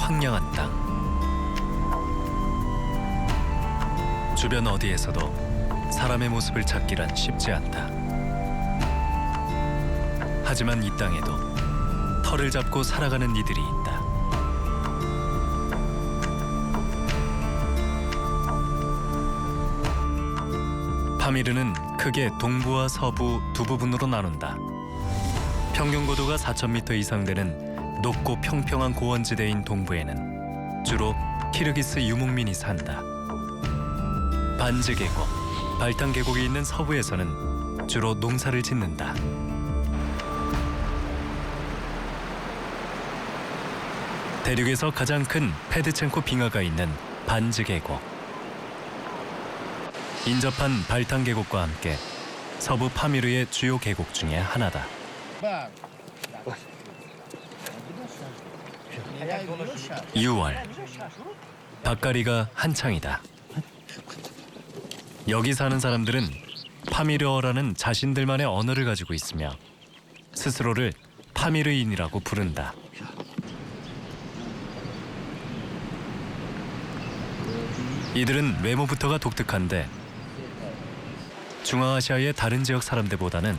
황량한 땅. 주변 어디에서도 사람의 모습을 찾기란 쉽지 않다. 하지만 이 땅에도 털을 잡고 살아가는 이들이 있다. 파미르는 크게 동부와 서부 두 부분으로 나눈다. 평균 고도가 4,000m 이상 되는 높고 평평한 고원지대인 동부에는 주로 키르기스 유목민이 산다. 반즈 계곡, 발탄 계곡이 있는 서부에서는 주로 농사를 짓는다. 대륙에서 가장 큰 페드첸코 빙하가 있는 반즈 계곡. 인접한 발탄 계곡과 함께 서부 파미르의 주요 계곡 중에 하나다. 6월, 밭가리가 한창이다. 여기 사는 사람들은 파미르어라는 자신들만의 언어를 가지고 있으며 스스로를 파미르인이라고 부른다. 이들은 외모부터가 독특한데 중앙아시아의 다른 지역 사람들보다는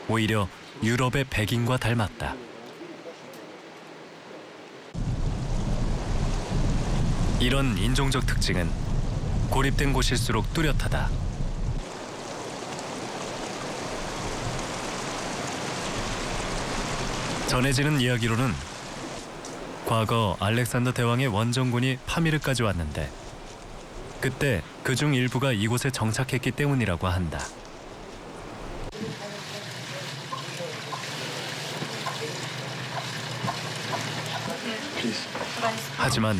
오히려 유럽의 백인과 닮았다. 이런 인종적 특징은 고립된 곳일수록 뚜렷하다. 전해지는 이야기로는 과거 알렉산더 대왕의 원정군이 파미르까지 왔는데 그때 그중 일부가 이곳에 정착했기 때문이라고 한다. 하지만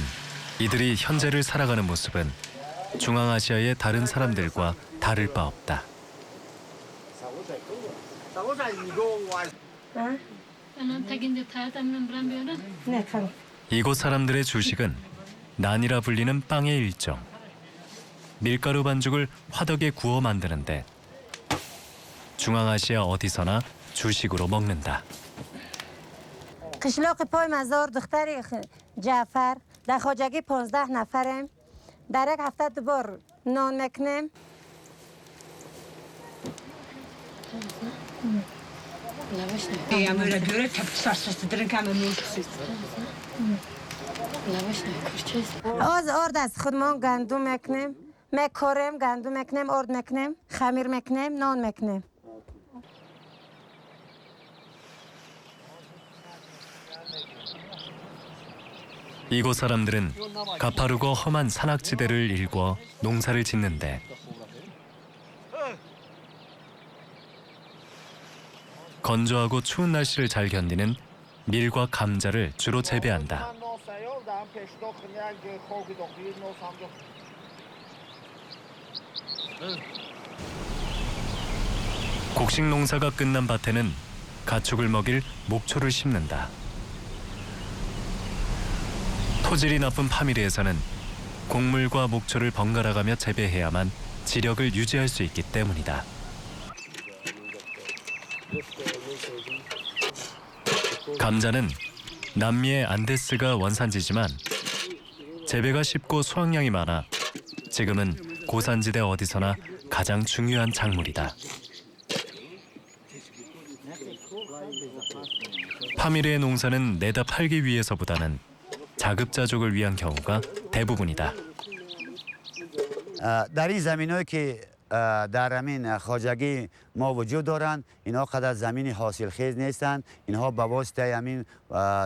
이들이 현재를 살아가는 모습은 중앙아시아의 다른 사람들과 다를 바 없다. 이곳 사람들의 주식은 난이라 불리는 빵의 일종. 밀가루 반죽을 화덕에 구워 만드는데 중앙아시아 어디서나 주식으로 먹는다. قشلاق پای مزار دختری جعفر در خواجگی 15 نفرم در یک هفته دوبار نان میکنیم از آرد از خودمان گندم میکنیم میکاریم گندم میکنیم آرد میکنیم خمیر میکنیم نان میکنیم 이곳 사람들은 가파르고 험한 산악지대를 일궈 농사를 짓는데 건조하고 추운 날씨를 잘 견디는 밀과 감자를 주로 재배한다. 곡식 농사가 끝난 밭에는 가축을 먹일 목초를 심는다. 토질이 나쁜 파미르에서는 곡물과 목초를 번갈아가며 재배해야만 지력을 유지할 수 있기 때문이다. 감자는 남미의 안데스가 원산지지만 재배가 쉽고 수확량이 많아 지금은 고산지대 어디서나 가장 중요한 작물이다. 파미르의 농사는 내다 팔기 위해서보다는 자급자족을 위한 경우가 대부분이다. در این زمینایی که در همین خواجگی ما وجود دارند اینها قدر زمین حاصل خیز نیستند. اینها به واسطه همین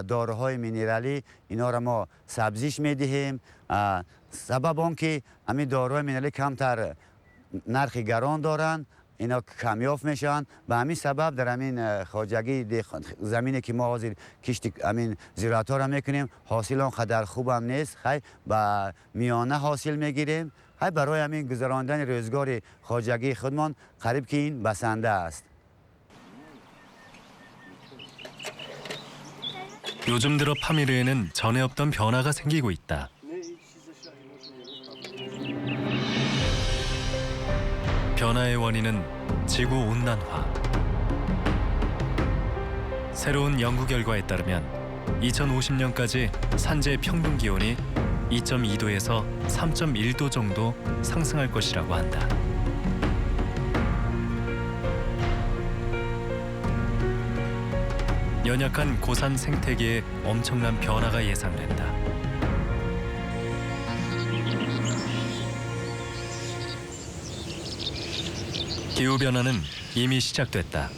داروهای مینرالی اینها را ما سبزیش میدهیم. سبب آن که همین داروهای مینرالی کمتر نرخ گران دارند اینا کمیاب میشن و همین سبب در همین خواجگی زمینی که ما حاضر کشت همین زراعت ها را میکنیم حاصل آن قدر خوب هم نیست خیلی با میانه حاصل میگیریم خیلی برای همین گذراندن روزگار خواجگی خودمان قریب که این بسنده است. 요즘 들어 파미르에는 전에 없던 변화가 생기고 있다. 변화의 원인은 지구 온난화. 새로운 연구 결과에 따르면 2050년까지 산지의 평균 기온이 2.2도에서 3.1도 정도 상승할 것이라고 한다. 연약한 고산 생태계에 엄청난 변화가 예상된다. 기후변화는 이미 시작됐다.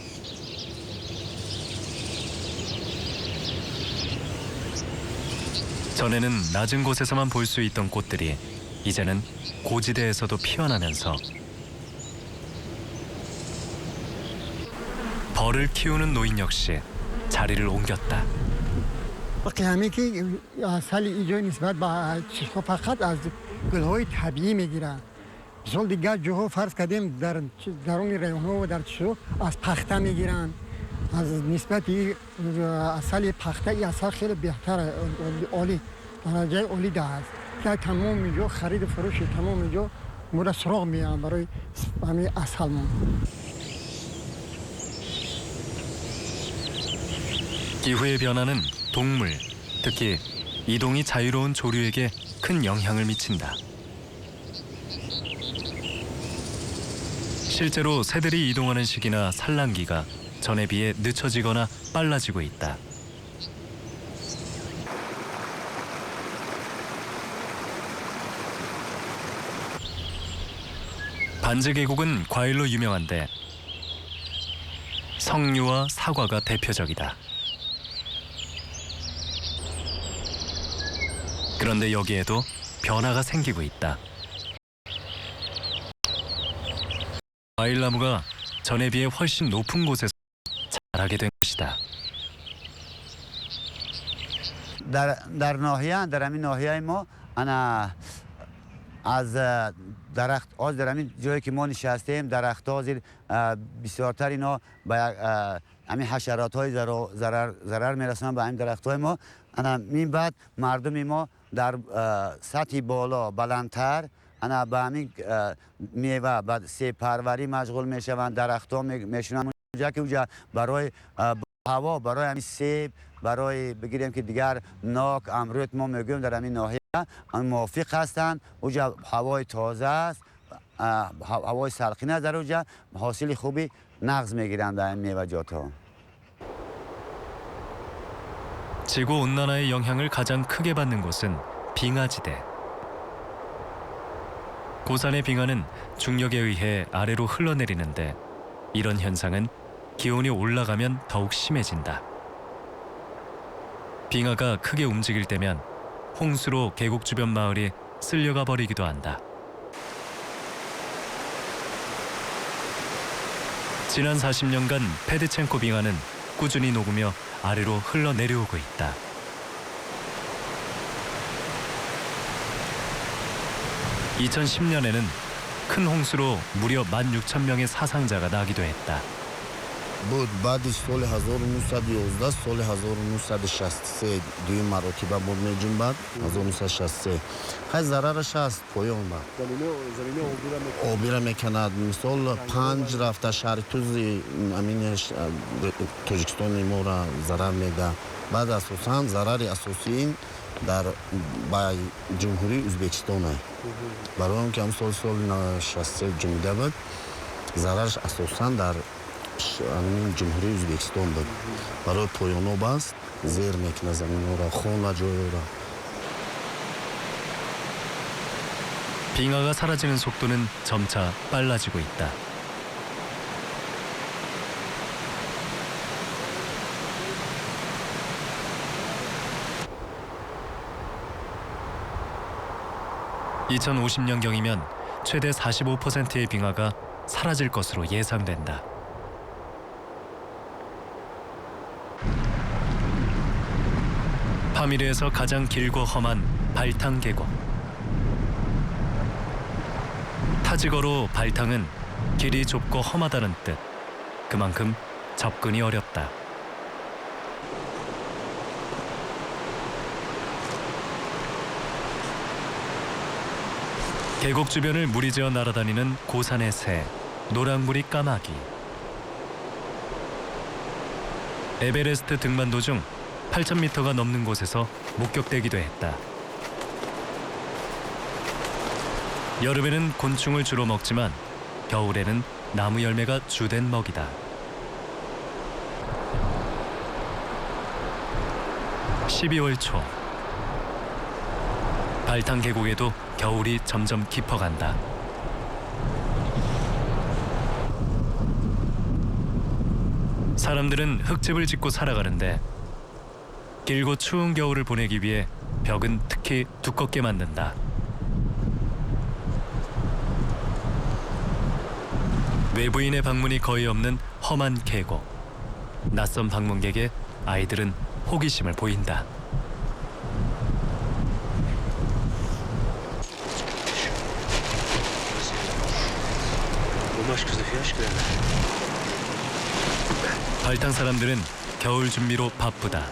전에는 낮은 곳에서만 볼 수 있던 꽃들이 이제는 고지대에서도 피어나면서 벌을 키우는 노인 역시 자리를 옮겼다. قیامی که سال اینجا نسبت با چشم فقط از گل‌های طبیعی میگیرن. سال دیگه جاها فرض کردیم در درون ریون‌ها و در چشم از پخته میگیرن. از نسبت اصل پخته این اصل خیلی بهتره، عالی، درجه عالی ده است. که تمام اینجا خرید فروش تمام اینجا مورد سراغ میان برای همین اصلمون. 기후의 변화는 동물, 특히 이동이 자유로운 조류에게 큰 영향을 미친다. 실제로 새들이 이동하는 시기나 산란기가 전에 비해 늦춰지거나 빨라지고 있다. 반지 계곡은 과일로 유명한데 석류와 사과가 대표적이다. 그런데 여기에도 변화가 생기고 있다. 과일나무가 전에 비해 훨씬 높은 곳에서 자라게 된 것이다. در ناحیه در همین ناحیه ما انا از درخت از در همین جایی که ما نشستیم درخت ها زیر بسیارتر اینا به همین حشرات های ضرر میرسن به همین درخت های ما. انا این بعد مردم ما در سطح بالا بلندتر انا به همین میوه بعد سیب پروری مشغول میشوند، درخت ها میشونن اونجا که اونجا برای هوا برای همین سیب برای بگیریم که دیگر ناک امرود ما میگیم در همین ناحیه موافق هستند. اونجا هوای تازه است، هوای سرخینه در اونجا حاصل خوبی نغز میگیرند در این میوه‌جات ها. 지구 온난화의 영향을 가장 크게 받는 곳은 빙하지대. 고산의 빙하는 중력에 의해 아래로 흘러내리는데 이런 현상은 기온이 올라가면 더욱 심해진다. 빙하가 크게 움직일 때면 홍수로 계곡 주변 마을이 쓸려가 버리기도 한다. 지난 40년간 페드첸코 빙하는 꾸준히 녹으며 아래로 흘러내려오고 있다. (2010년에는) 큰 홍수로 무려 16,000명의 사상자가 나기도 했다. بود بعد سال 1911 سال 1963 دوی مراتبه بود میجون بعد 1963 خیلی ضررش هست پایان بعد آبی را میکند مثال 5 رفته شهر توز امین تاجیکستان ما را ضرر میده. بعد اساسا ضرر اساسی این در با جمهوری ازبکستان است. برای اون که هم سال 63 جمعیده بود ضررش اساسا در همین جمهوری ازبکستان بود. برای پایانو بست زیر میکنه زمین را خون و جای را. 빙하가 사라지는 속도는 점차 빨라지고 있다. (2050년경이면) 최대 45%의 빙하가 사라질 것으로 예상된다. 파미르에서 가장 길고 험한 발탕 계곡. 타지거로 발탕은 길이 좁고 험하다는 뜻. 그만큼 접근이 어렵다. 계곡 주변을 무리지어 날아다니는 고산의 새, 노랑무리 까마귀. 에베레스트 등반 도중 8,000m가 넘는 곳에서 목격되기도 했다. 여름에는 곤충을 주로 먹지만 겨울에는 나무 열매가 주된 먹이다. 12월 초 발탕 계곡에도 겨울이 점점 깊어간다. 사람들은 흙집을 짓고 살아가는데 길고 추운 겨울을 보내기 위해 벽은 특히 두껍게 만든다. 외부인의 방문이 거의 없는 험한 계곡. 낯선 방문객에 아이들은 호기심을 보인다. 발탕 사람들은 겨울 준비로 바쁘다.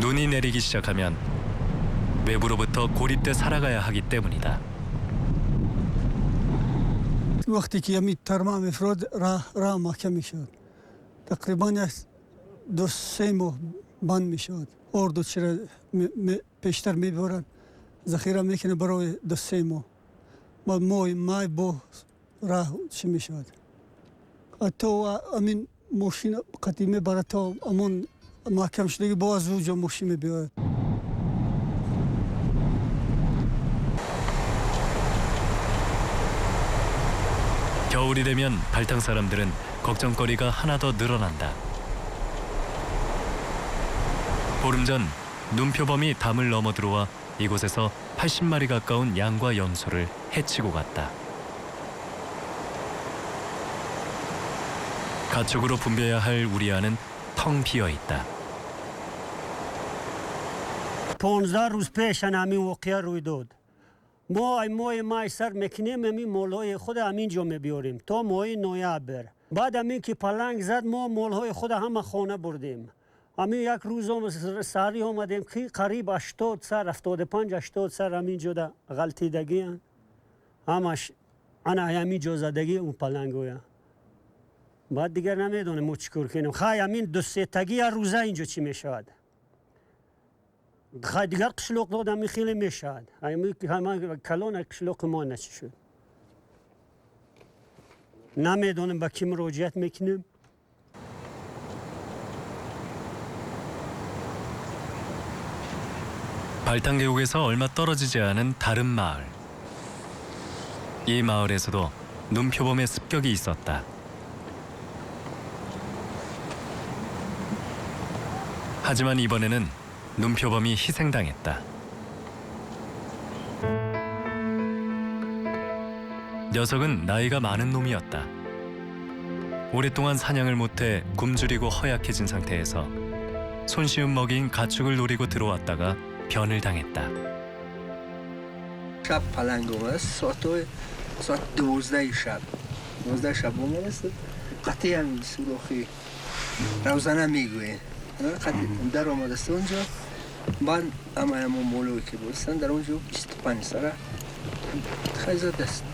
눈이 내리기 시작하면 외부로부터 고립돼 살아가야 하기 때문이다. وقتی که یمی ترمام افراد راه محکم میشد تقریبا 2-3 ماه بند میشد اردو چرا پیشتر میبرن ذخیره میکنه برای 2-3 ماه مای با راه چی میشد حتی امین ماشین قدیمی برای تا امون محکم شده باز اونجا ماشین بیاد. 겨울이 되면 발탕 사람들은 걱정거리가 하나 더 늘어난다. 보름 전 눈표범이 담을 넘어 들어와 이곳에서 80마리 가까운 양과 염소를 해치고 갔다. 가축으로 분배해야 할 우리아는 텅 비어 있다. 15 روز پیش همین واقعه روی داد. ما مای سر میکنیم همین مالهای خود همین جا میبیاریم تا ماه نوامبر. بعد همین که پلنگ زد ما مالهای خود همه خانه بردیم. همین یک روز هم سری آمدیم که قریب 80 سر 75-80 سر همین جا غلطیدگی هن. همش انا همین جا زدگی اون پلنگ هویا. بعد دیگر نمیدونیم ما چیکار کنیم. خواهی همین 2-3 تگی هر روزه اینجا چی میشود. خواهی دیگر قشلوق دادم خیلی میشود. همه کلان قشلوق ما نچی شد. نمیدونیم با کی مراجعت میکنیم. 발탕 계곡에서 얼마 떨어지지 않은 다른 마을. 이 마을에서도 눈표범의 습격이 있었다. 하지만 이번에는 눈표범이 희생당했다. 녀석은 나이가 많은 놈이었다. 오랫동안 사냥을 못해 굶주리고 허약해진 상태에서 손쉬운 먹이인 가축을 노리고 들어왔다가 변을 당했다. شب پلنگ اومد ساعت 12 شب اومد قطعی هم سوراخی روزنه میگوین در آمده است اونجا بعد همه مولوی که بودستن در اونجا 25 سره خیلی زده است.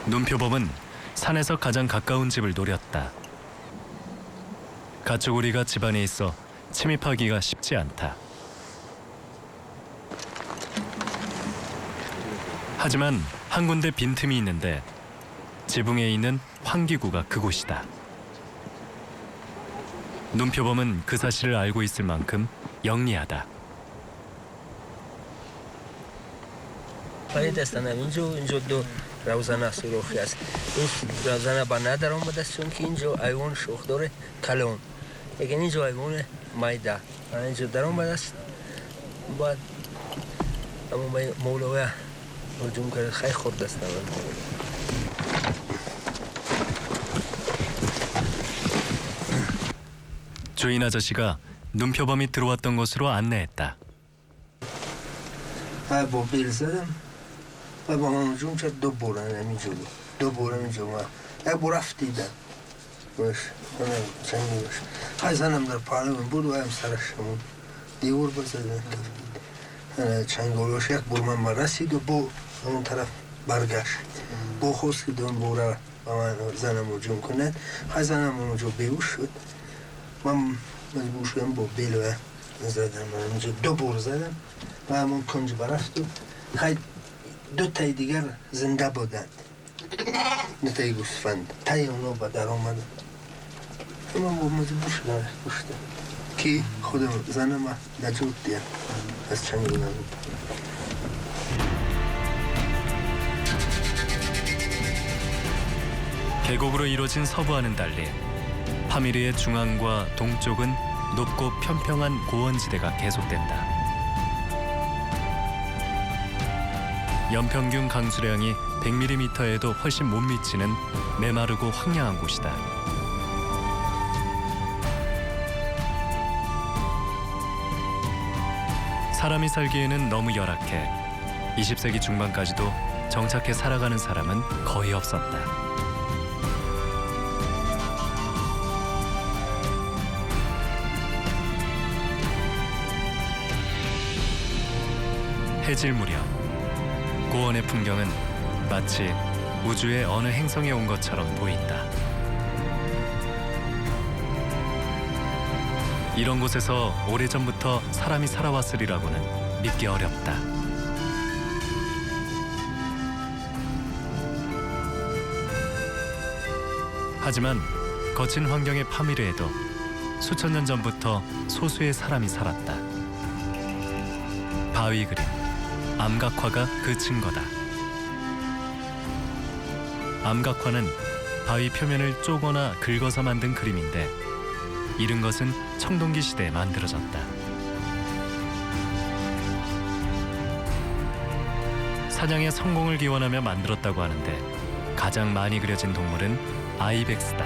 눈표범은 산에서 가장 가까운 집을 노렸다. 가축우리가 집안에 있어 침입하기가 쉽지 않다. 하지만 한 군데 빈틈이 있는데 지붕에 있는 환기구가 그곳이다. 눈표범은 그 사실을 알고 있을 만큼 영리하다. خرید هستن اینجا دو روزنه سوراخی است. این روزنه با ندر آمده است چون که اینجا ایوان شوخ داره کلون. لیکن اینجا ایوان مایده. اینجا در آمده است. بعد اما مولوی هجوم کرد خیلی خورد است. 주인 아저씨가 눈표범이 들어왔던 곳으로 안내했다. با بیل زدم و با من هجوم کرد دو بورن اینجا یک بور افتیدم باش چنگی باش خیلی زنم در پاره من بود و هم سرش همون دیور بزدن چنگی باش یک بور من رسید و با همون طرف برگشت با خواست که دون بوره با من زنم رو جون کند خواهی زنم اونجا بیوش شد من مجبور شدم با بیلوه زدم من اونجا 2 بار زدم و همون کنج برفت و خواهی 2 تای دیگر زنده بودند 2 تای گوسفند تای اونا با در آمدن من با مجبور شدم کشتم که خودم زنم نجات دیم از چنگ نبود 계곡으로 이루어진 서부와는 달리 파미르의 중앙과 동쪽은 높고 평평한 고원지대가 계속된다. 연평균 강수량이 100mm에도 훨씬 못 미치는 메마르고 황량한 곳이다. 사람이 살기에는 너무 열악해 20세기 중반까지도 정착해 살아가는 사람은 거의 없었다. 해질 무렵 고원의 풍경은 마치 우주의 어느 행성에 온 것처럼 보인다. 이런 곳에서 오래전부터 사람이 살아왔으리라고는 믿기 어렵다. 하지만 거친 환경의 파미르에도 수천 년 전부터 소수의 사람이 살았다. 바위 그림, 암각화가 그 증거다. 암각화는 바위 표면을 쪼거나 긁어서 만든 그림인데 이른 것은 청동기 시대에 만들어졌다. 사냥의 성공을 기원하며 만들었다고 하는데 가장 많이 그려진 동물은 아이벡스다.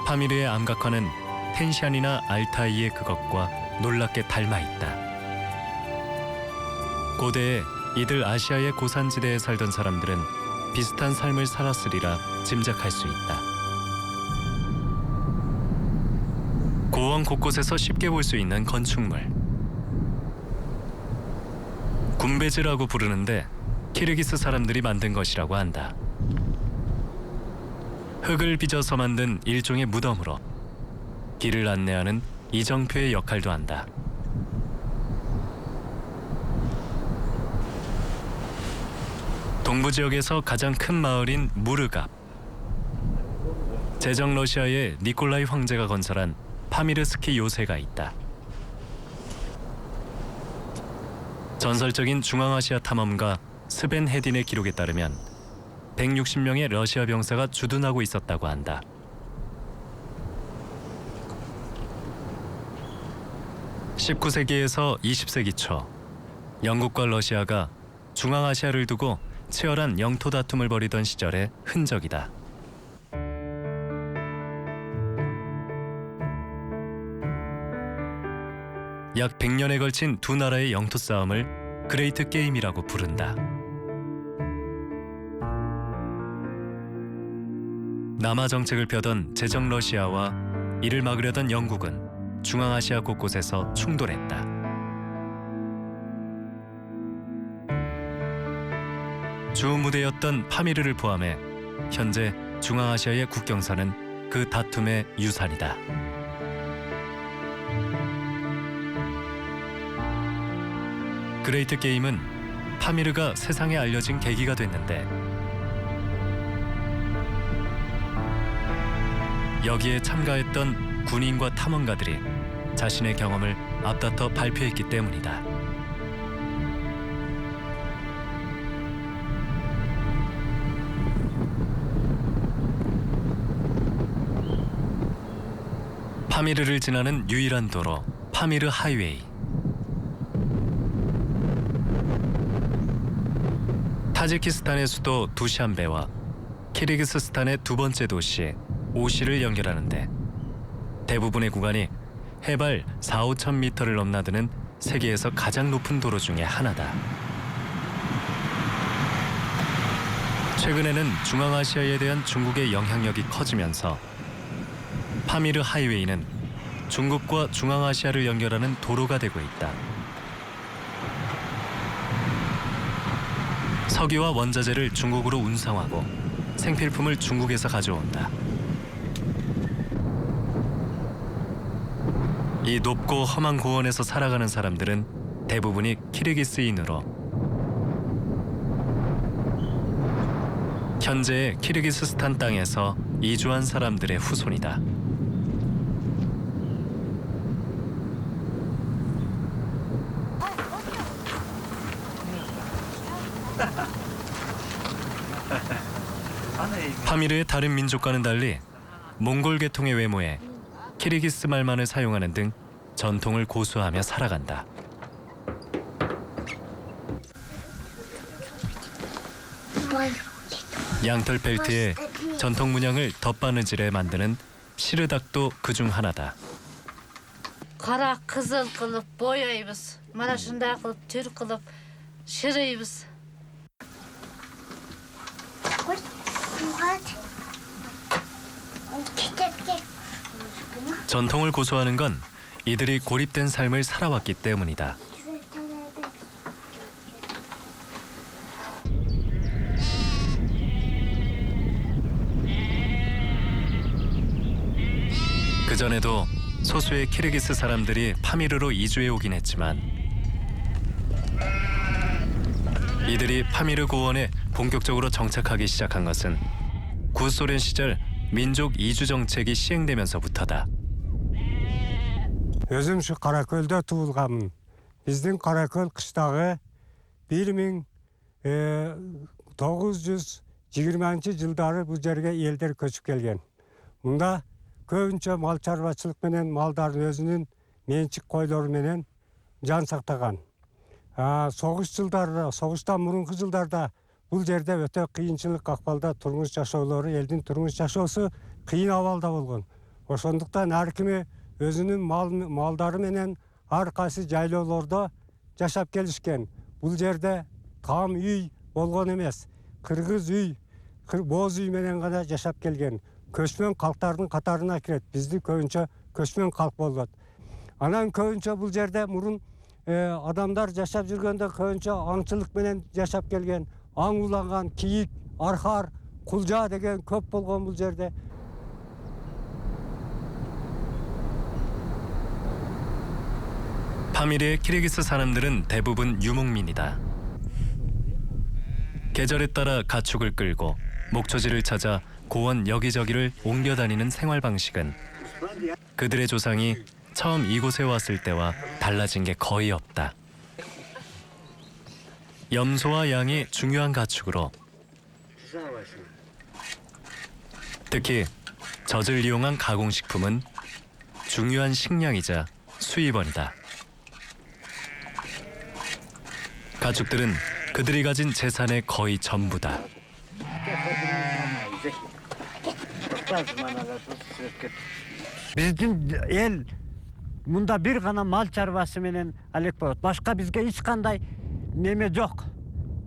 파미르의 암각화는 텐시안이나 알타이의 그것과 놀랍게 닮아 있다. 고대에 이들 아시아의 고산지대에 살던 사람들은 비슷한 삶을 살았으리라 짐작할 수 있다. 고원 곳곳에서 쉽게 볼 수 있는 건축물. 군베즈라고 부르는데 키르기스 사람들이 만든 것이라고 한다. 흙을 빚어서 만든 일종의 무덤으로 길을 안내하는 이정표의 역할도 한다. 동부 지역에서 가장 큰 마을인 무르갑. 제정 러시아의 니콜라이 황제가 건설한 파미르 스키 요새가 있다. 전설적인 중앙아시아 탐험가 스벤 헤딘의 기록에 따르면 160명의 러시아 병사가 주둔하고 있었다고 한다. (19세기에서 20세기) 초 영국과 러시아가 중앙아시아를 두고 치열한 영토 다툼을 벌이던 시절의 흔적이다. 약 100년에 걸친 두 나라의 영토 싸움을 그레이트 게임이라고 부른다. 남하 정책을 펴던 제정 러시아와 이를 막으려던 영국은 중앙아시아 곳곳에서 충돌했다. 주 무대였던 파미르를 포함해 현재 중앙아시아의 국경선은 그 다툼의 유산이다. 그레이트 게임은 파미르가 세상에 알려진 계기가 됐는데 여기에 참가했던 군인과 탐험가들이 자신의 경험을 앞다퉈 발표했기 때문이다. 파미르를 지나는 유일한 도로, 파미르 하이웨이. 타지키스탄의 수도 두샨베와 키르기스스탄의 두 번째 도시 오시를 연결하는데 대부분의 구간이 해발 4~5천 미터를 넘나드는 세계에서 가장 높은 도로 중에 하나다. 최근에는 중앙아시아에 대한 중국의 영향력이 커지면서 파미르 하이웨이는 중국과 중앙아시아를 연결하는 도로가 되고 있다. 석유와 원자재를 중국으로 운송하고 생필품을 중국에서 가져온다. 이 높고 험한 고원에서 살아가는 사람들은 대부분이 키르기스인으로 현재의 키르기스스탄 땅에서 이주한 사람들의 후손이다. 파미르의 다른 민족과는 달리 몽골 계통의 외모에 키르기스 말만을 사용하는 등 전통을 고수하며 살아간다. 양털 벨트에 전통 문양을 덧바느질해 만드는 시르닥도 그중 하나다. Qara qizil qilib bo'yaymiz. Mana shunday qilib tur qilib shiraymiz. 전통을 고수하는 건 이들이 고립된 삶을 살아왔기 때문이다. 그전에도 소수의 키르기스 사람들이 파미르로 이주해 오긴 했지만 이들이 파미르 고원에 본격적으로 정착하기 시작한 것은 구소련 시절 민족 이주 정책이 시행되면서부터다. Өзім шу Қаракөлде туылғанмын. Біздің Қаракөл қыстағы 1920 жылдары бұл жерге елдер көшіп келген. Мұнда көбінше мал шаруашылық менен малдардың өзінің меншік қойлары менен жан сақтаған. Соғыстан мұрынғы жылдарда бұл жерде өте қиыншылық қақпалда тұрмыс жашаулары, елдің тұрмыс жашаусы қиын авалда болған. Ошондуктан әркімі өзінің малдары менен арқасы жайлауларда жашап келишкен. Бұл жерде там үй болған емес. Қырғыз үй, боз үй менен ғана жашап келген. Көшмен қалқтардың қатарына кірет. Бізді көбінше көшмен қалқ болады. Анан көбінше бұл жерде мұрын адамдар жашап жүргенде көбінше аңшылық менен жашап келген. Аң уланған, киік, арқар, құлжа деген көп болған бұл жерде. 파미르의 키르기스 사람들은 대부분 유목민이다. 계절에 따라 가축을 끌고 목초지를 찾아 고원 여기저기를 옮겨 다니는 생활 방식은 그들의 조상이 처음 이곳에 왔을 때와 달라진 게 거의 없다. 염소와 양이 중요한 가축으로 특히 젖을 이용한 가공식품은 중요한 식량이자 수입원이다. 가축들은 그들이 가진 재산의 거의 전부다. Біздің ел мұнда бір ғана мал шаруасы менен әлек болады. Башқа бізге ешқандай неме жоқ.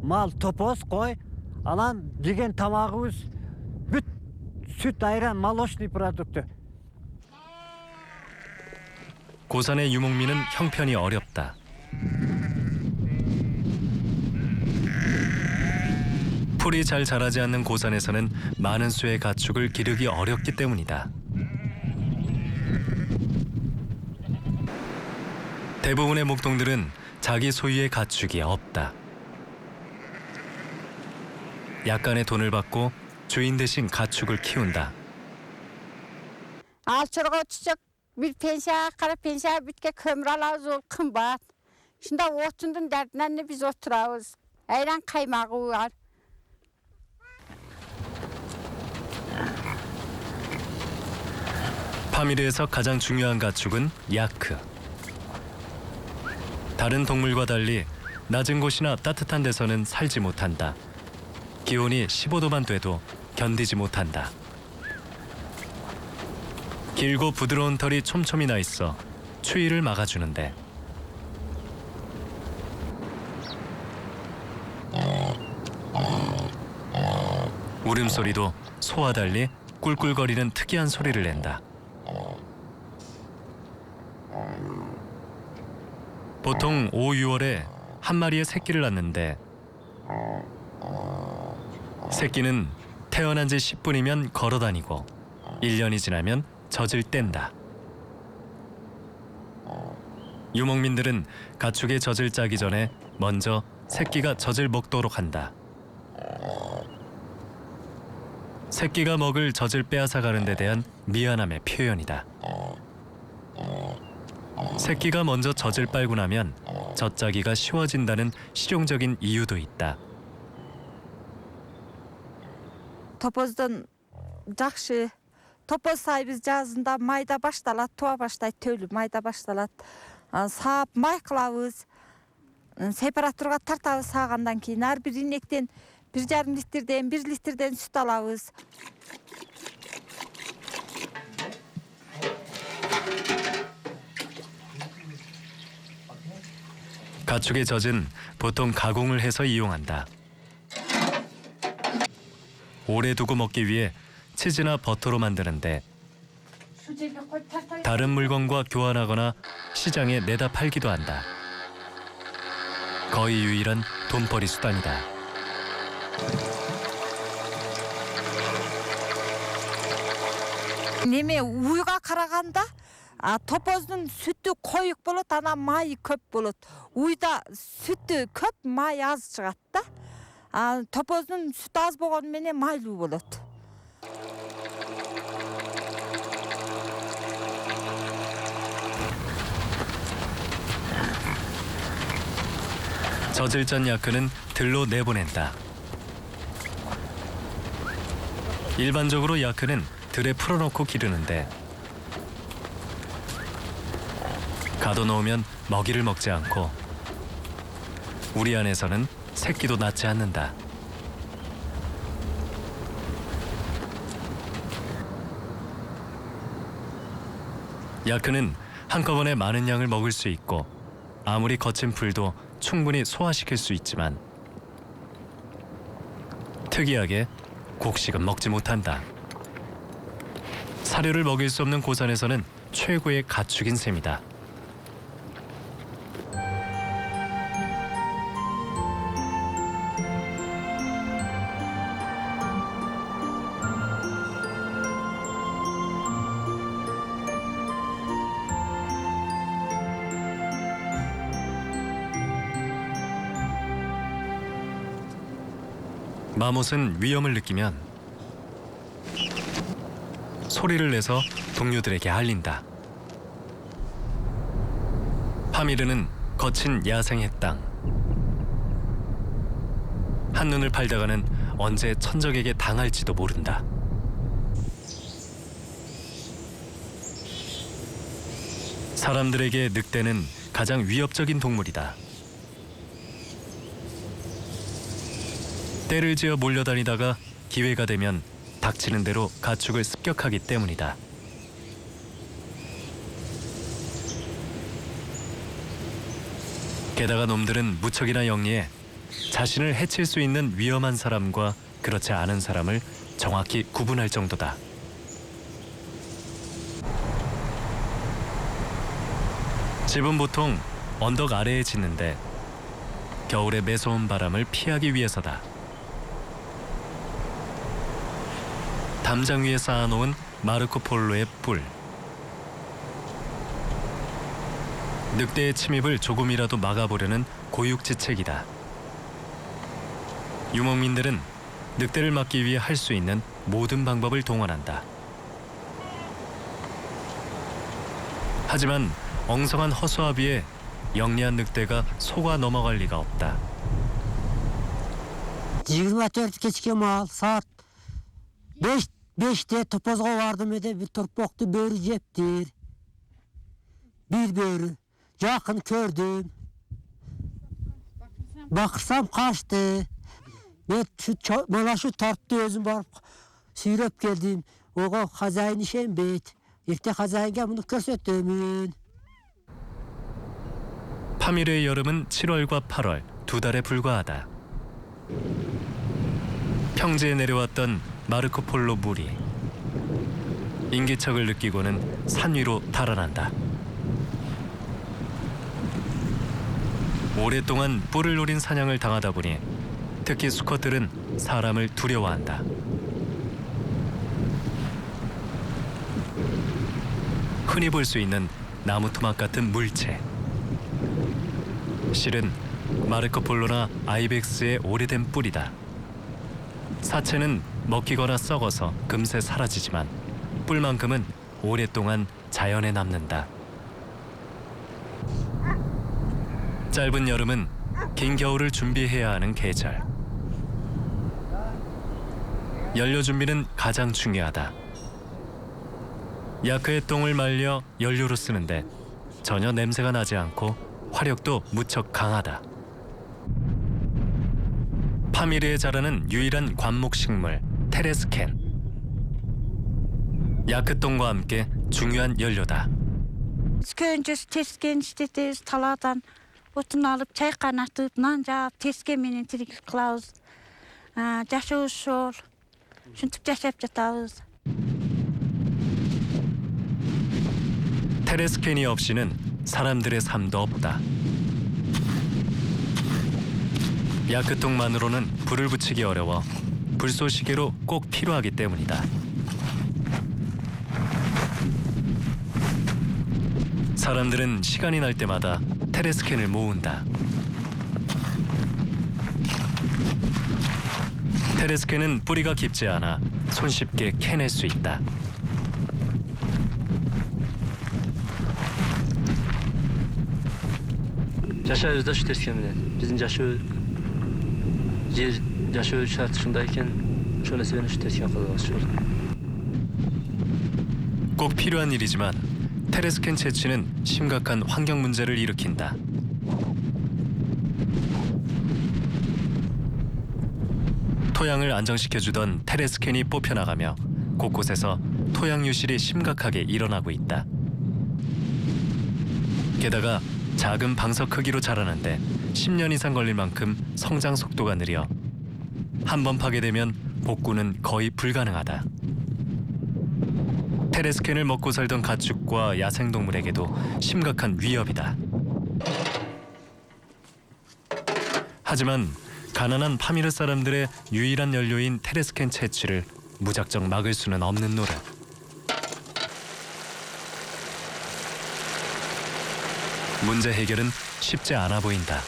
Мал, топоз, қой, анан жеген тамағымыз бүт сүт, айран, молочный продукты. 고산의 유목민은 형편이 어렵다. 풀이 잘 자라지 않는 고산에서는 많은 수의 가축을 기르기 어렵기 때문이다. 대부분의 목동들은 자기 소유의 가축이 없다. 약간의 돈을 받고 주인 대신 가축을 키운다. Alçırğa düşecek bir pensiya, kara pensiya bütke kömür alağız ol kımbat. Şimdi otundun derdinden biz oturağız. Ayran kaymağı var. 파미르에서 가장 중요한 가축은 야크. 다른 동물과 달리 낮은 곳이나 따뜻한 데서는 살지 못한다. 기온이 15도만 돼도 견디지 못한다. 길고 부드러운 털이 촘촘히 나 있어 추위를 막아주는데 울음소리도 소와 달리 꿀꿀거리는 특이한 소리를 낸다. 보통 5, 6월에 한 마리의 새끼를 낳는데 새끼는 태어난 지 10분이면 걸어다니고 1년이 지나면 젖을 뗀다. 유목민들은 가축의 젖을 짜기 전에 먼저 새끼가 젖을 먹도록 한다. 새끼가 먹을 젖을 빼앗아가는 데 대한 미안함의 표현이다. 새끼가 먼저 젖을 빨고 나면 젖 짜기가 쉬워진다는 실용적인 이유도 있다. Topozdan жақсы topoz sayбыз жазында майда башталат, туа баштайт, төлі майда башталат. Саап май қылабыз, температурға тартабыз сағандан кейін. Әр бір инектен 1,5 литрден, 1 литрден сүт алабыз. 가축의 젖은 보통 가공을 해서 이용한다. 오래 두고 먹기 위해 치즈나 버터로 만드는데 다른 물건과 교환하거나 시장에 내다 팔기도 한다. 거의 유일한 돈벌이 수단이다. Неме уйға қарағанда, топоздың сүті қойық болады, ана майы көп болады. Уйда сүті көп, май аз шығады. Топоздың сүті аз болғанменен майлы болады. 젖을 짠 야크는 들로 내보낸다. 일반적으로 야크는 들에 풀어놓고 기르는데 가둬놓으면 먹이를 먹지 않고 우리 안에서는 새끼도 낳지 않는다. 야크는 한꺼번에 많은 양을 먹을 수 있고 아무리 거친 풀도 충분히 소화시킬 수 있지만 특이하게 곡식은 먹지 못한다. 사료를 먹일 수 없는 고산에서는 최고의 가축인 셈이다. 마못은 위험을 느끼면 소리를 내서 동료들에게 알린다. 파미르는 거친 야생의 땅. 한눈을 팔다가는 언제 천적에게 당할지도 모른다. 사람들에게 늑대는 가장 위협적인 동물이다. 떼를 지어 몰려다니다가 기회가 되면 닥치는 대로 가축을 습격하기 때문이다. 게다가 놈들은 무척이나 영리해 자신을 해칠 수 있는 위험한 사람과 그렇지 않은 사람을 정확히 구분할 정도다. 집은 보통 언덕 아래에 짓는데 겨울의 매서운 바람을 피하기 위해서다. 담장 위에 쌓아놓은 마르코폴로의 뿔. 늑대의 침입을 조금이라도 막아보려는 고육지책이다. 유목민들은 늑대를 막기 위해 할 수 있는 모든 방법을 동원한다. 하지만 엉성한 허수아비에 영리한 늑대가 속아 넘어갈 리가 없다. 24 kechki mal saat 5'te topozga vardım ede bir torpoktu börü jeptir. Bir börü. Yakın gördüm. Bakırsam kaçtı. Bana şu tarttı özüm barıp sürüp geldim. Oğa hazayın işem beyt. İlk de hazayınga bunu gösterdimin. 파미르의 여름은 7월과 8월 두 달에 불과하다. 평지에 내려왔던 마르코폴로 물이 인기척을 느끼고는 산 위로 달아난다. 오랫동안 뿔을 노린 사냥을 당하다 보니 특히 수컷들은 사람을 두려워한다. 흔히 볼 수 있는 나무 토막 같은 물체. 실은 마르코폴로나 아이벡스의 오래된 뿌리다. 사체는 먹히거나 썩어서 금세 사라지지만 뿔만큼은 오랫동안 자연에 남는다. 짧은 여름은 긴 겨울을 준비해야 하는 계절. 연료 준비는 가장 중요하다. 야크의 똥을 말려 연료로 쓰는데 전혀 냄새가 나지 않고 화력도 무척 강하다. 파미르에 자라는 유일한 관목식물 테레스캔. 야크똥과 함께 중요한 연료다. Öncesi tesken işletiyoruz taladan. Otunu alıp çay kaynatıp nan jap teskenmenen tiriklik kılabız. Yaşabız şol. Şuntip yaşap jatabız. 테레스캔이 없이는 사람들의 삶도 없다. 야크똥만으로는 불을 붙이기 어려워 불쏘시개로 꼭 필요하기 때문이다. 사람들은 시간이 날 때마다 테레스캔을 모은다. 테레스캔은 뿌리가 깊지 않아 손쉽게 캐낼 수 있다. Yaşarızda şu tezkemine. Bizim yaşı şartındayken şöyle sebebi şu tezkem kazanmışıyor. 꼭 필요한 일이지만 테레스캔 채취는 심각한 환경 문제를 일으킨다. 토양을 안정시켜주던 테레스캔이 뽑혀나가며 곳곳에서 토양 유실이 심각하게 일어나고 있다. 게다가 작은 방석 크기로 자라는데 10년 이상 걸릴 만큼 성장 속도가 느려 한 번 파괴되면 복구는 거의 불가능하다. 테레스캔을 먹고 살던 가축과 야생동물에게도 심각한 위협이다. 하지만 가난한 파미르 사람들의 유일한 연료인 테레스캔 채취를 무작정 막을 수는 없는 노릇. 문제 해결은 쉽지 않아 보인다.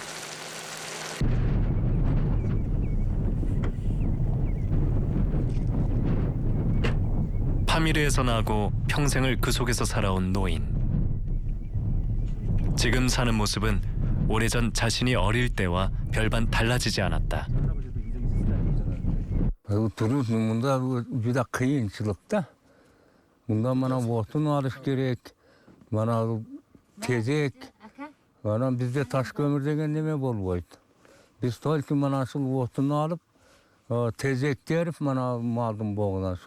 파미르에서 나고 평생을 그 속에서 살아온 노인. 지금 사는 모습은 오래전 자신이 어릴 때와 별반 달라지지 않았다. Turun bunda bir de kıyınçılıkta. Bundan bana otun alış gerek, bana tezek, bana bizde taş kömür degen neme bolboydu. Biz tolki bana asıl otunu alıp tezek derip bana maldım boğudan.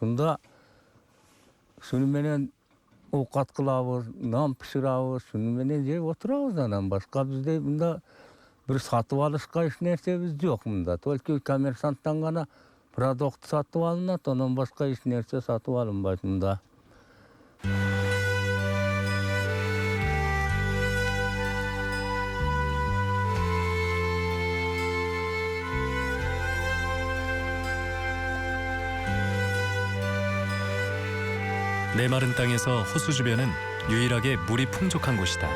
Şunu menen okat kılavuz, nam pişiravuz, şunu menen jep oturavuz anam. Başka bizde bunda bir satıp alışka iş nersemiz yok bunda. Tolki komersanttan gana produkt satıp alınat, ondan başka iş nerse satıp alınmaydı bunda. 메마른 땅에서 호수 주변은 유일하게 물이 풍족한 곳이다.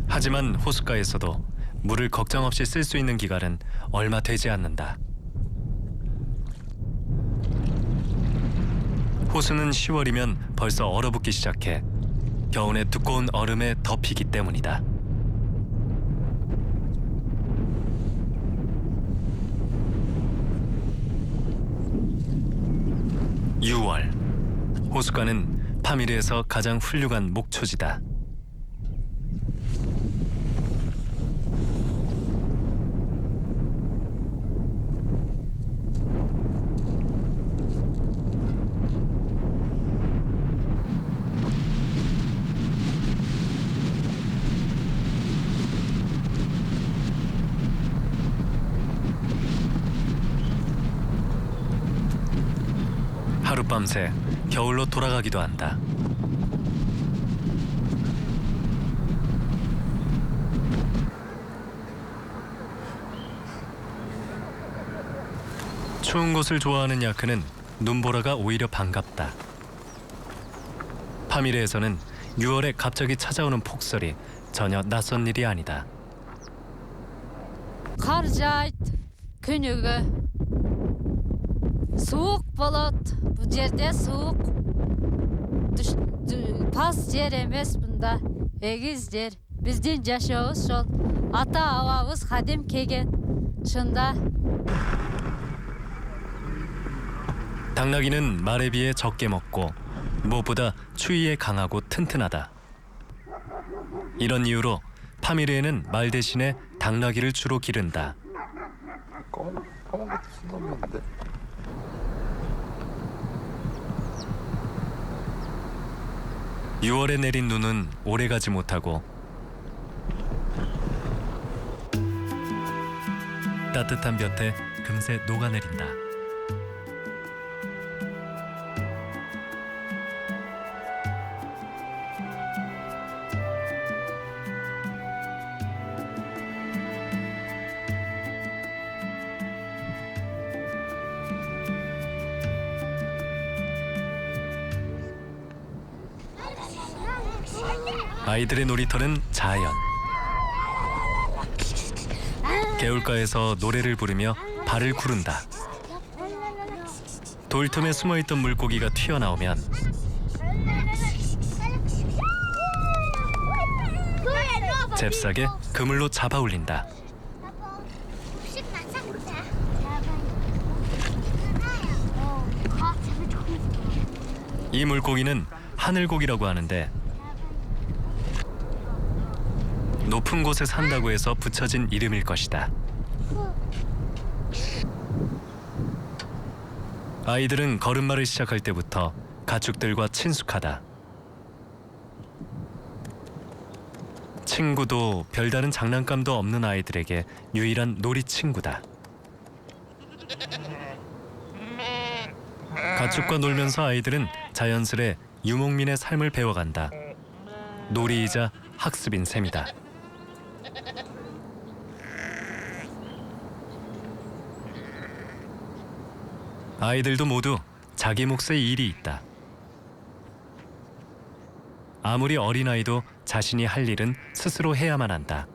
하지만 호숫가에서도 물을 걱정 없이 쓸 수 있는 기간은 얼마 되지 않는다. 호수는 10월이면 벌써 얼어붙기 시작해 겨우내 두꺼운 얼음에 덮이기 때문이다. 6월, 호숫가는 파미르에서 가장 훌륭한 목초지다. 하룻밤새 겨울로 돌아가기도 한다. 추운 곳을 좋아하는 야크는 눈보라가 오히려 반갑다. 파미르에서는 6월에 갑자기 찾아오는 폭설이 전혀 낯선 일이 아니다. Kar jaydı künüge. Soğuk bolat. Bu yerde soğuk. Pas yer emes bunda. Egiz yer. Bizden yaşağız şol. Ata avağız kadim kegen. Şunda. 당나귀는 말에 비해 적게 먹고 무엇보다 추위에 강하고 튼튼하다. 이런 이유로 파미르에는 말 대신에 당나귀를 주로 기른다. 6월에 내린 눈은 오래가지 못하고 따뜻한 볕에 금세 녹아내린다. 아이들의 놀이터는 자연. 개울가에서 노래를 부르며 발을 구른다. 돌틈에 숨어있던 물고기가 튀어나오면 잽싸게 그물로 잡아 올린다. 이 물고기는 하늘고기라고 하는데 높은 곳에 산다고 해서 붙여진 이름일 것이다. 아이들은 걸음마를 시작할 때부터 가축들과 친숙하다. 친구도 별다른 장난감도 없는 아이들에게 유일한 놀이 친구다. 가축과 놀면서 아이들은 자연스레 유목민의 삶을 배워간다. 놀이이자 학습인 셈이다. 아이들도 모두 자기 몫의 일이 있다. 아무리 어린아이도 자신이 할 일은 스스로 해야만 한다.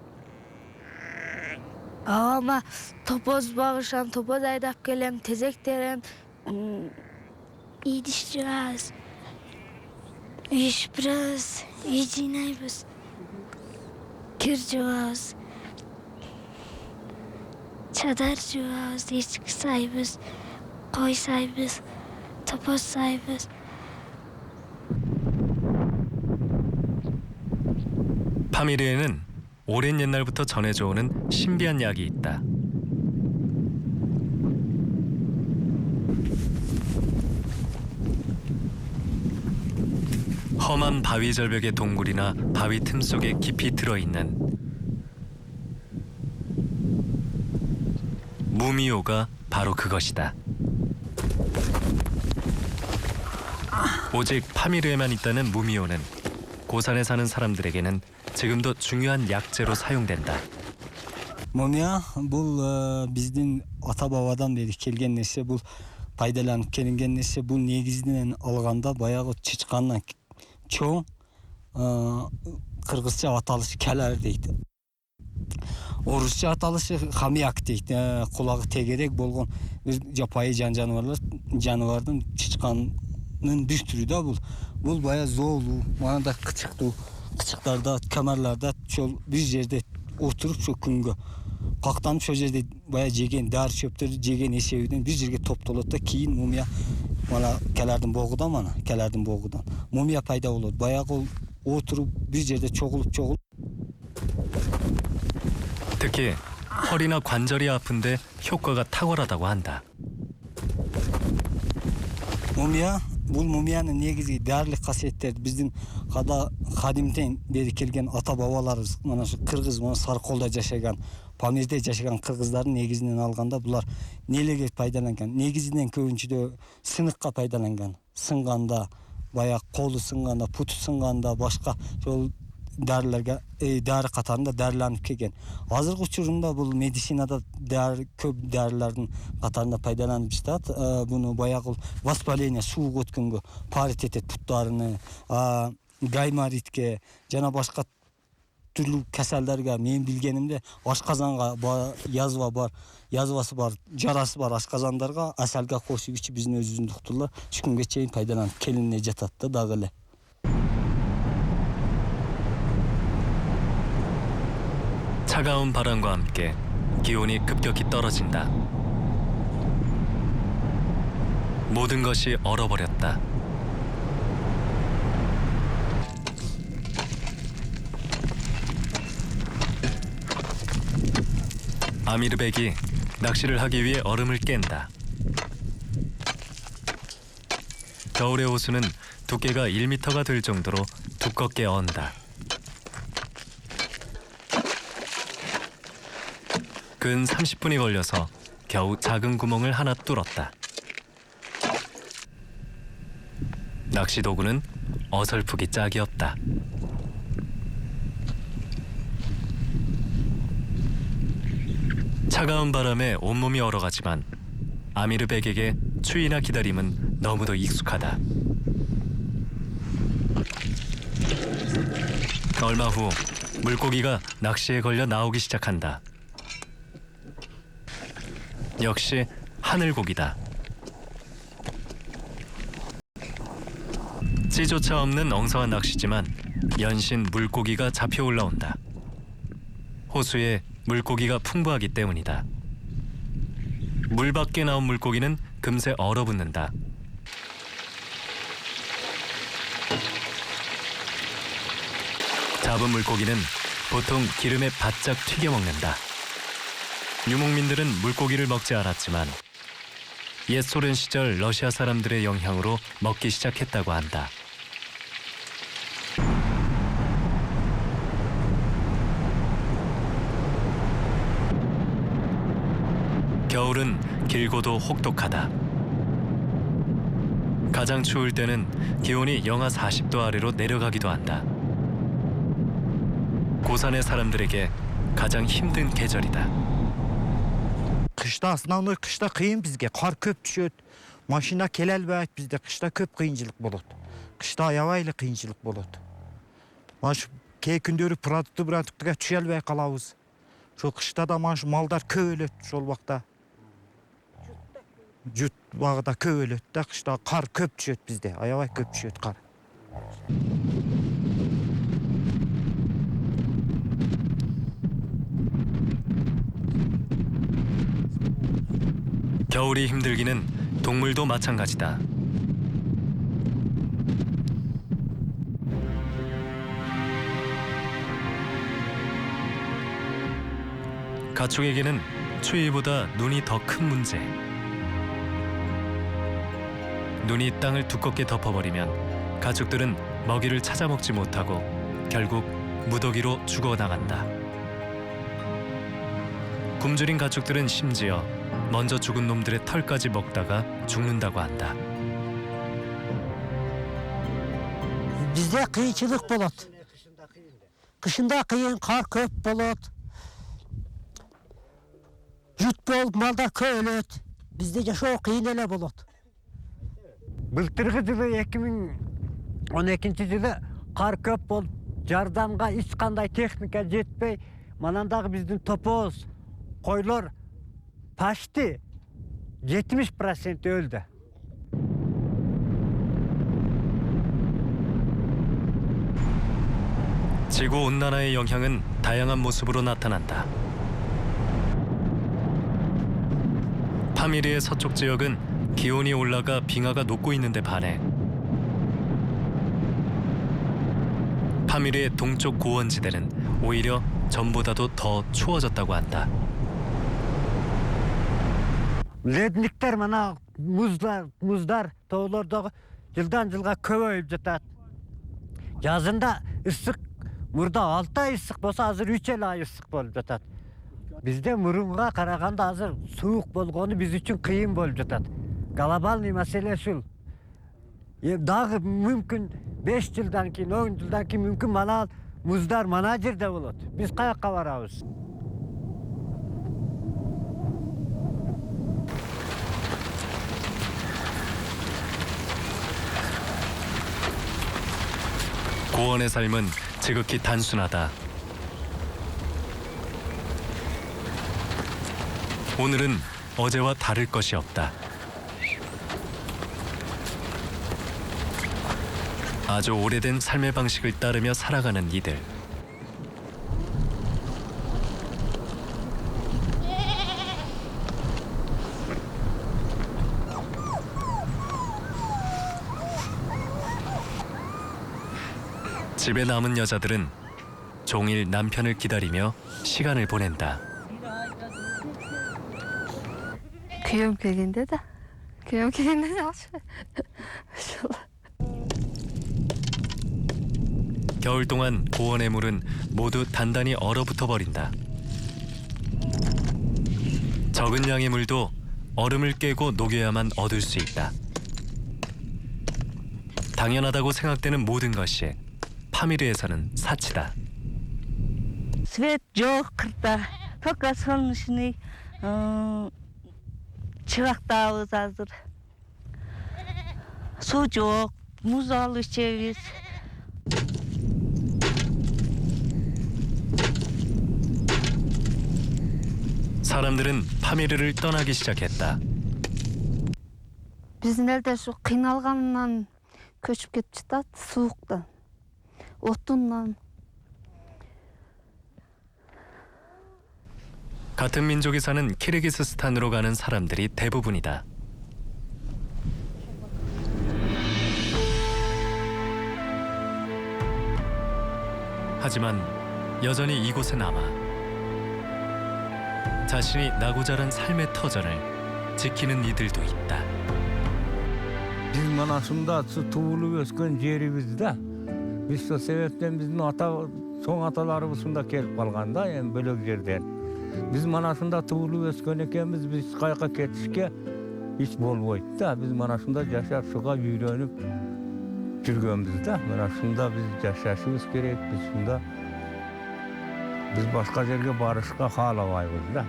Ama topoz bağışan, topoz aydap gelem, tezek derem, yedişeceğiz. İş biraz, yiyeceğiz. Kireceğiz. Çadarcağız, yiyecek sahibiz, koy sahibiz, topoz sahibiz. 파미르에는 오랜 옛날부터 전해져 오는 신비한 약이 있다. 험한 바위 절벽의 동굴이나 바위 틈 속에 깊이 들어있는 무미호가 바로 그것이다. 오직 파미르에만 있다는 무미호는 고산에 사는 사람들에게는 지금도 중요한 약재로 사용된다. Mumya бұл біздің ата бабадан бері келген нәрсе, бұл пайдаланып келген нәрсе. Бұл негізінен алғанда баяғы чычқаннан чоң қырғызша аталышы кәләр дейді. Орысша аталышы хамяк дейді. Құлағы тегерек болған бір жапайы жануардың чычқанның бір түрі да бұл. Бұл бая зоолу, маңда қычықтарда, камарларда бір жерде отырып шо күнгі қақтанып шо жерде бая жеген дар шөптер жеген есеуден бір жерге топталады да кейін мумия мана кәләрдің боғыдан мумия пайда болады. Баяғы отырып бір жерде çoğulup 특히 허리나 관절이 아픈데 효과가 탁월하다고 한다. Mumya, бұл мумияның негізгі дәрілік қасиеттері біздің қадимден бері келген ата бабаларымыз, мына қырғыз, Сарқолда жашаған, Памирде жашаған қырғыздардың негізінен алғанда бұлар нелеге пайдаланған? Негізінен көбінчіде сыныққа пайдаланған. Сынғанда, баяқ қолы сынғанда, пұты сынғанда, башқа жол дәрілерге дәрі қатарында дәріләніп келген. Азыркы учурунда бул медицинада көп дәрілердің қатарында пайдаланып жатат. Буну баягы воспаление суук өткөнгө паритет путтарыны, гайморитке жана башка түрлүү каселдерге мен билгенимде ашказанга язвасы бар, жарасы бар ашказандарга асалга кошуп ичип биздин өзүбүздүн доктурлар 3 күнгө чейин пайдаланып келине жатат да дагы эле. 차가운 바람과 함께 기온이 급격히 떨어진다. 모든 것이 얼어버렸다. 아미르백이 낚시를 하기 위해 얼음을 깬다. 겨울의 호수는 두께가 1m가 될 정도로 두껍게 언다. 근 30분이 걸려서 겨우 작은 구멍을 하나 뚫었다. 낚시 도구는 어설프기 짝이 없다. 차가운 바람에 온몸이 얼어가지만 아미르백에게 추위나 기다림은 너무도 익숙하다. 얼마 후 물고기가 낚시에 걸려 나오기 시작한다. 역시 하늘고기다. 찌조차 없는 엉성한 낚시지만 연신 물고기가 잡혀 올라온다. 호수에 물고기가 풍부하기 때문이다. 물 밖에 나온 물고기는 금세 얼어붙는다. 잡은 물고기는 보통 기름에 바짝 튀겨 먹는다. 유목민들은 물고기를 먹지 않았지만 옛 소련 시절 러시아 사람들의 영향으로 먹기 시작했다고 한다. 겨울은 길고도 혹독하다. 가장 추울 때는 기온이 영하 40도 아래로 내려가기도 한다. 고산의 사람들에게 가장 힘든 계절이다. Kışta основной kışta kıyın bizge. Kar köp düşöt. Maşina kelelbeyt bizde kışta köp kıyınçılık bolat. Kışta ayavayla kıyınçılık bolat. Maş key kündörü pıratıktıga düşelbey kalabız. Şu kışta da maş maldar köp ölöt şol vakta. Jüt bağda köp ölöt da kışta kar köp düşöt bizde. Ayavay köp düşöt kar. 겨울이 힘들기는 동물도 마찬가지다. 가축에게는 추위보다 눈이 더 큰 문제. 눈이 땅을 두껍게 덮어버리면 가축들은 먹이를 찾아 먹지 못하고 결국 무더기로 죽어나간다. 굶주린 가축들은 심지어 먼저 죽은 놈들의 털까지 먹다가 죽는다고 한다. Bizde kıyınçılık bolat. Kışında kıyın, kar köp bolat. Jüt bol, malda köp ölöt. Bizde yaşa kıyın ele bolat. Былтырғы жылы 2012 жылы қар көп болып, жардамға ешқандай техника жетпей, манандағы біздің топоз, қойлар почти 70% өлді. 지구 온난화의 영향은 다양한 모습으로 나타난다. 파미르의 서쪽 지역은 기온이 올라가 빙하가 녹고 있는데 반해 파미르의 동쪽 고원지대는 오히려 전보다도 더 추워졌다고 한다. Ledniktер мана muzlar тоолордогу жылдан жылга көбөйүп жатат. Жазында ысык, мурда 6 ай ысык болсо азыр 3 ай ысык болуп жатат. Бизде мурунга караганда азыр суук болгону биз үчүн кыйын болуп жатат. Глобальный маселе ушул. Дагы мүмкүн 5 жылдан кийин, 10 жылдан кийин мүмкүн мана Muzdar mana жерде болот. Biz kayakka barabız. 고원의 삶은 지극히 단순하다. 오늘은 어제와 다를 것이 없다. 아주 오래된 삶의 방식을 따르며 살아가는 이들. 집에 남은 여자들은 종일 남편을 기다리며 시간을 보낸다. Köyüm kelgende de. Köyüm kelgende de yaxşı. 겨울 동안 고원의 물은 모두 단단히 얼어붙어 버린다. 적은 양의 물도 얼음을 깨고 녹여야만 얻을 수 있다. 당연하다고 생각되는 모든 것이 파미르에서는 사치다. Свет жоқ қырта, только солнечный çıraktağız hazır. Su жоқ, muz алып ішеміз. 사람들은 파미르를 떠나기 시작했다. Bizim elde şu kıyналғаннан көшіп кетіп жатады, суықтан, отыннан. 같은 민족이 사는 키르기스스탄으로 가는 사람들이 대부분이다. 하지만 여전히 이곳에 남아 자신이 나고 자란 삶의 터전을 지키는 이들도 있다. Biz mana şunda tuğulu ösken yerimizde. Biz o sebepten bizim son atalarımız şunda kelip kalganda, yani bölük yerden. Biz mana şunda tuğulu ösken ekemiz, biz kayaka ketişke hiç bolboydu da. Biz mana şunda yaşar şuğa yürüyünüp жүргөнбүз да. Mana şunda biz yaşaşımız gerek, biz şunda biz başka yerge barışka halabайбыз да.